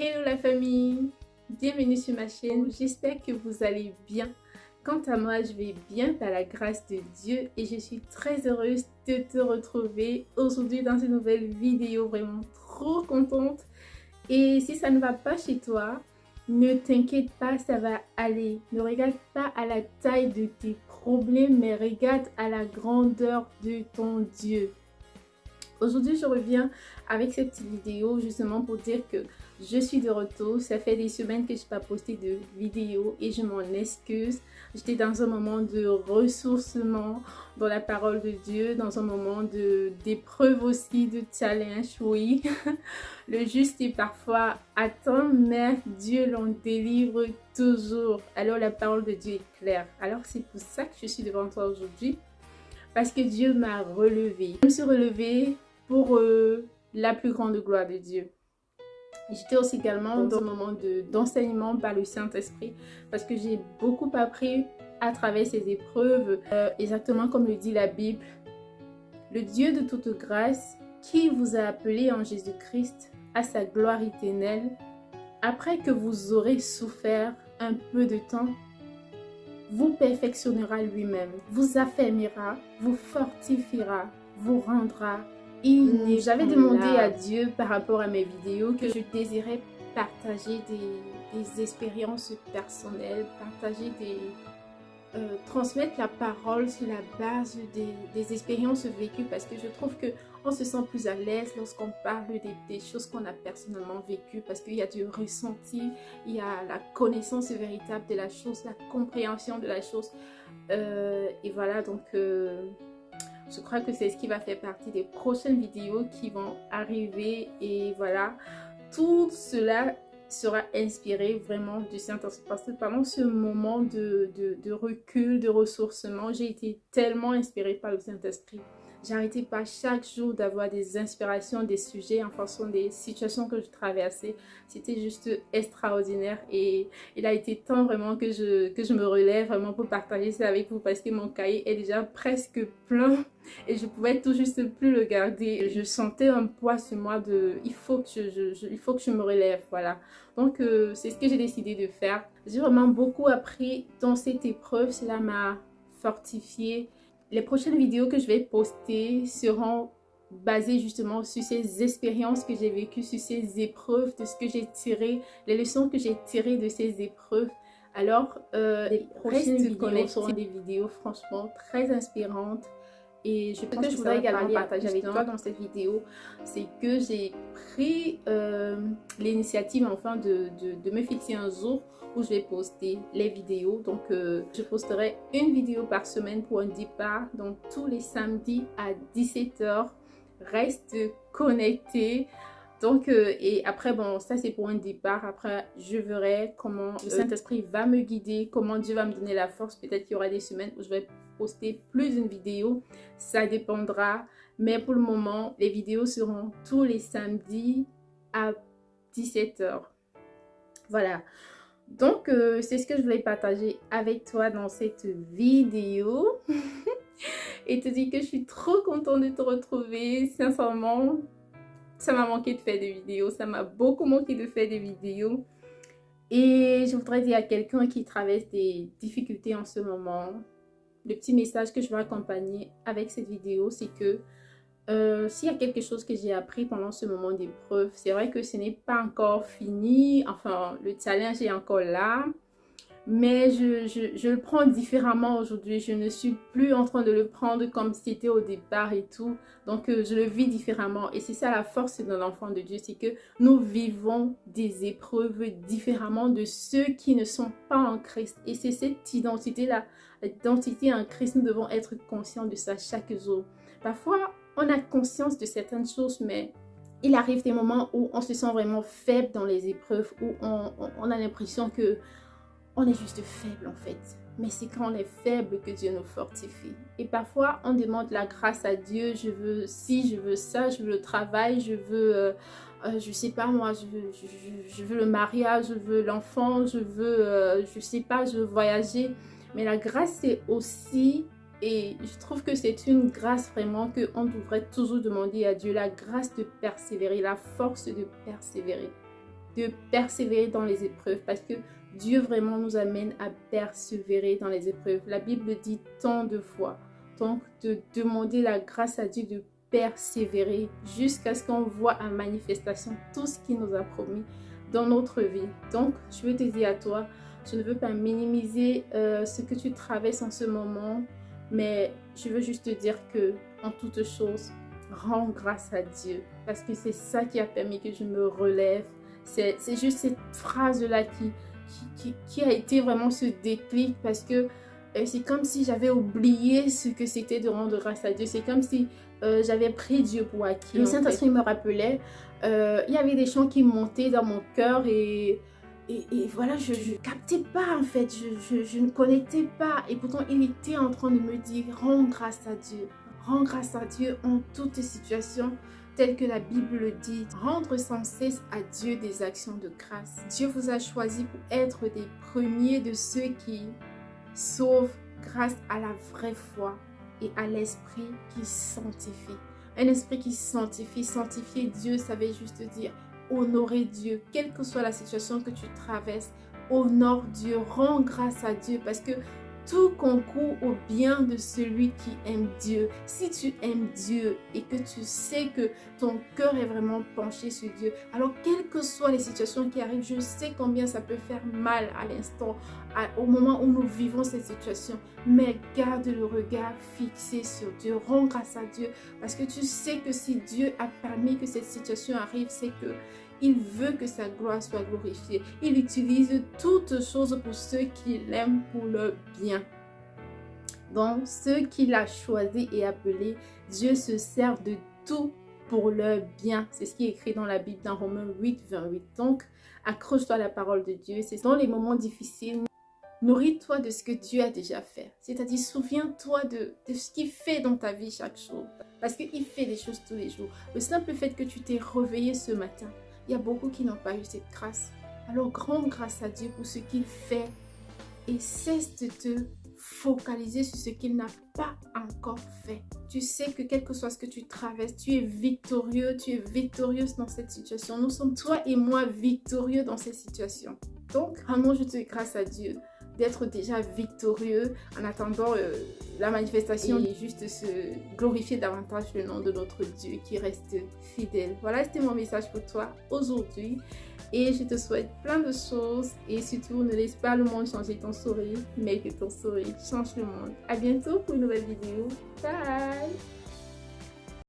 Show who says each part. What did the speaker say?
Speaker 1: Hello la famille, bienvenue sur ma chaîne, j'espère que vous allez bien. Quant à moi, je vais bien par la grâce de Dieu et je suis très heureuse de te retrouver aujourd'hui dans une nouvelle vidéo, vraiment trop contente. Et si ça ne va pas chez toi, ne t'inquiète pas, ça va aller. Ne regarde pas à la taille de tes problèmes, mais regarde à la grandeur de ton Dieu. Aujourd'hui, je reviens avec cette petite vidéo justement pour dire que je suis de retour. Ça fait des semaines que je n'ai pas posté de vidéo et je m'en excuse. J'étais dans un moment de ressourcement dans la parole de Dieu, dans un moment d'épreuve aussi, de challenge, oui. Le juste est parfois atteint, mais Dieu l'en délivre toujours. Alors la parole de Dieu est claire. Alors c'est pour ça que je suis devant toi aujourd'hui. Parce que Dieu m'a relevée. Je me suis relevée pour la plus grande gloire de Dieu. J'étais aussi également dans un moment d'enseignement par le Saint-Esprit parce que j'ai beaucoup appris à travers ces épreuves, exactement comme le dit la Bible. Le Dieu de toute grâce qui vous a appelé en Jésus-Christ à sa gloire éternelle, après que vous aurez souffert un peu de temps, vous perfectionnera lui-même, vous affermira, vous fortifiera, vous rendra inébranlable. J'avais demandé à Dieu par rapport à mes vidéos que je désirais partager des expériences personnelles, transmettre la parole sur la base des expériences vécues parce que je trouve qu'on se sent plus à l'aise lorsqu'on parle des choses qu'on a personnellement vécues parce qu'il y a du ressenti, il y a la connaissance véritable de la chose, la compréhension de la chose. Et voilà, donc je crois que c'est ce qui va faire partie des prochaines vidéos qui vont arriver. Et voilà, tout cela sera inspiré vraiment du Saint-Esprit. Parce que pendant ce moment de recul, de ressourcement, j'ai été tellement inspirée par le Saint-Esprit. J'arrêtais pas chaque jour d'avoir des inspirations, des sujets en fonction des situations que je traversais. C'était juste extraordinaire et il a été temps vraiment que je me relève vraiment pour partager ça avec vous parce que mon cahier est déjà presque plein et je pouvais tout juste plus le garder. Je sentais un poids sur moi il faut que je me relève, voilà. Donc c'est ce que j'ai décidé de faire. J'ai vraiment beaucoup appris dans cette épreuve, cela m'a fortifiée. Les prochaines vidéos que je vais poster seront basées justement sur ces expériences que j'ai vécues, sur ces épreuves, de ce que j'ai tiré, les leçons que j'ai tirées de ces épreuves. Alors, les prochaines vidéos seront des vidéos franchement très inspirantes. Et je pense que je voudrais également partager avec toi dans cette vidéo, c'est que j'ai pris l'initiative enfin de me fixer un jour où je vais poster les vidéos. Donc je posterai une vidéo par semaine pour un départ, donc tous les samedis à 17 h. Reste connecté. Donc, et après, bon, ça c'est pour un départ. Après, je verrai comment le Saint-Esprit va me guider, comment Dieu va me donner la force. Peut-être qu'il y aura des semaines où je vais poster plus d'une vidéo. Ça dépendra. Mais pour le moment, les vidéos seront tous les samedis à 17 h. Voilà. Donc, c'est ce que je voulais partager avec toi dans cette vidéo. Et te dire que je suis trop contente de te retrouver. Sincèrement, ça m'a manqué de faire des vidéos. Ça m'a beaucoup manqué de faire des vidéos. Et je voudrais dire à quelqu'un qui traverse des difficultés en ce moment, le petit message que je veux accompagner avec cette vidéo, c'est que s'il y a quelque chose que j'ai appris pendant ce moment d'épreuve, c'est vrai que ce n'est pas encore fini. Enfin, le challenge est encore là. Mais je le prends différemment aujourd'hui. Je ne suis plus en train de le prendre comme c'était au départ et tout. Donc, je le vis différemment. Et c'est ça la force d'un enfant de Dieu. C'est que nous vivons des épreuves différemment de ceux qui ne sont pas en Christ. Et c'est cette identité-là, l'identité en Christ, nous devons être conscients de ça chaque jour. Parfois, on a conscience de certaines choses, mais il arrive des moments où on se sent vraiment faible dans les épreuves, où on a l'impression que on est juste faible en fait, mais c'est quand on est faible que Dieu nous fortifie. Et parfois, on demande la grâce à Dieu, je veux ci, je veux ça, je veux le travail, je veux, je sais pas moi, je veux le mariage, je veux l'enfant, je veux, je sais pas, je veux voyager. Mais la grâce, c'est aussi, et je trouve que c'est une grâce vraiment qu'on devrait toujours demander à Dieu, la grâce de persévérer, la force de persévérer. de persévérer dans les épreuves parce que Dieu vraiment nous amène à persévérer dans les épreuves. La Bible dit tant de fois. Donc, de demander la grâce à Dieu de persévérer jusqu'à ce qu'on voit en manifestation tout ce qu'il nous a promis dans notre vie. Donc, je veux te dire à toi, je ne veux pas minimiser ce que tu traverses en ce moment, mais je veux juste te dire que en toute chose, rends grâce à Dieu parce que c'est ça qui a permis que je me relève. C'est juste cette phrase-là qui a été vraiment ce déclic parce que c'est comme si j'avais oublié ce que c'était de rendre grâce à Dieu. C'est comme si j'avais pris Dieu pour acquis. Le Saint-Esprit me rappelait, il y avait des chants qui montaient dans mon cœur et voilà, je ne captais pas en fait, je ne connectais pas. Et pourtant, il était en train de me dire, rends grâce à Dieu. Rends grâce à Dieu en toutes situations, telles que la Bible le dit. Rendre sans cesse à Dieu des actions de grâce. Dieu vous a choisi pour être des premiers de ceux qui sauvent grâce à la vraie foi et à l'esprit qui sanctifie. Un esprit qui sanctifie. Sanctifier Dieu, ça veut juste dire honorer Dieu. Quelle que soit la situation que tu traverses, honore Dieu, rends grâce à Dieu parce que tout concourt au bien de celui qui aime Dieu. Si tu aimes Dieu et que tu sais que ton cœur est vraiment penché sur Dieu, alors quelles que soient les situations qui arrivent, je sais combien ça peut faire mal à l'instant, au moment où nous vivons cette situation. Mais garde le regard fixé sur Dieu, rends grâce à Dieu parce que tu sais que si Dieu a permis que cette situation arrive, c'est que il veut que sa gloire soit glorifiée. Il utilise toutes choses pour ceux qui l'aiment pour leur bien. Donc, ceux qu'il a choisis et appelés, Dieu se sert de tout pour leur bien. C'est ce qui est écrit dans la Bible, dans Romains 8, 28. Donc, accroche-toi à la parole de Dieu. C'est dans les moments difficiles. Nourris-toi de ce que Dieu a déjà fait. C'est-à-dire, souviens-toi de ce qu'il fait dans ta vie chaque jour. Parce qu'il fait des choses tous les jours. Le simple fait que tu t'es réveillé ce matin, il y a beaucoup qui n'ont pas eu cette grâce. Alors, rends grâce à Dieu pour ce qu'il fait et cesse de te focaliser sur ce qu'il n'a pas encore fait. Tu sais que quel que soit ce que tu traverses, tu es victorieux, tu es victorieuse dans cette situation. Nous sommes, toi et moi, victorieux dans cette situation. Donc, vraiment, je te grâce à Dieu d'être déjà victorieux en attendant la manifestation et juste se glorifier davantage le nom de notre Dieu qui reste fidèle. Voilà, c'était mon message pour toi aujourd'hui et je te souhaite plein de choses et surtout ne laisse pas le monde changer ton sourire, mais que ton sourire change le monde. À bientôt pour une nouvelle vidéo. Bye!